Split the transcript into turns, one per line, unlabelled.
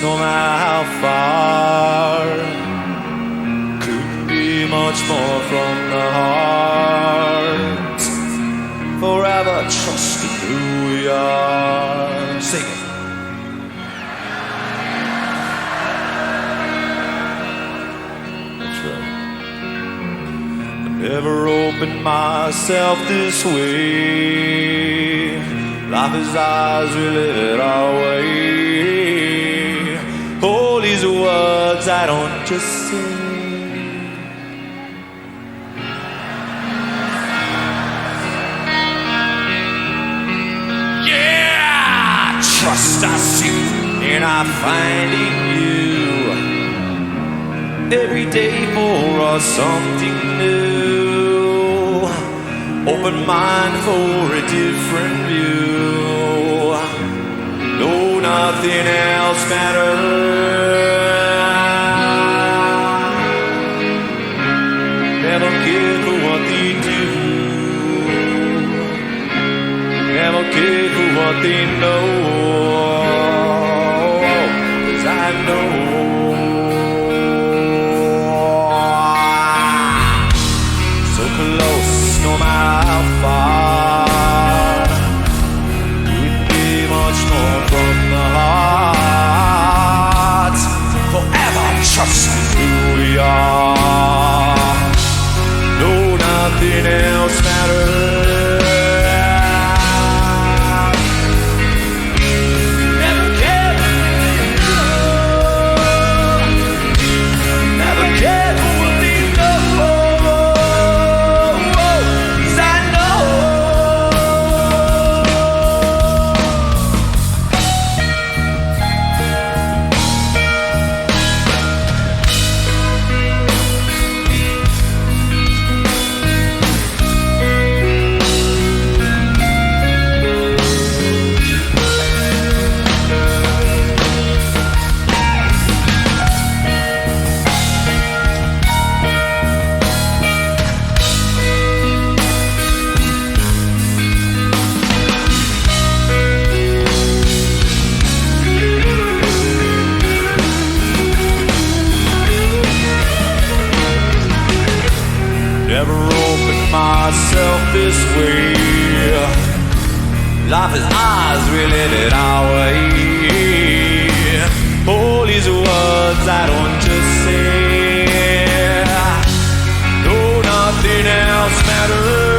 no matter how far, couldn't be much more from the heart. Forever trusting who we are. Sing it. That's right. I never opened myself this way. Life is ours, we live it our way. All these words I don't just say. Yeah, trust I seek and I find in you. Every day for us something new. Open mind for a different view. No, nothing else matters. Never care for what they do. Never care for what they know. 'Cause I know. So close, no matter how far. Couldn't be much more from the heart. Forever trusting who we are. No, nothing else matters. Never cared for what they know. Never cared for what they know. 'Cause I know. Never opened myself this way. Life is ours, we live it our way. All these words I don't just say. No, nothing else matters.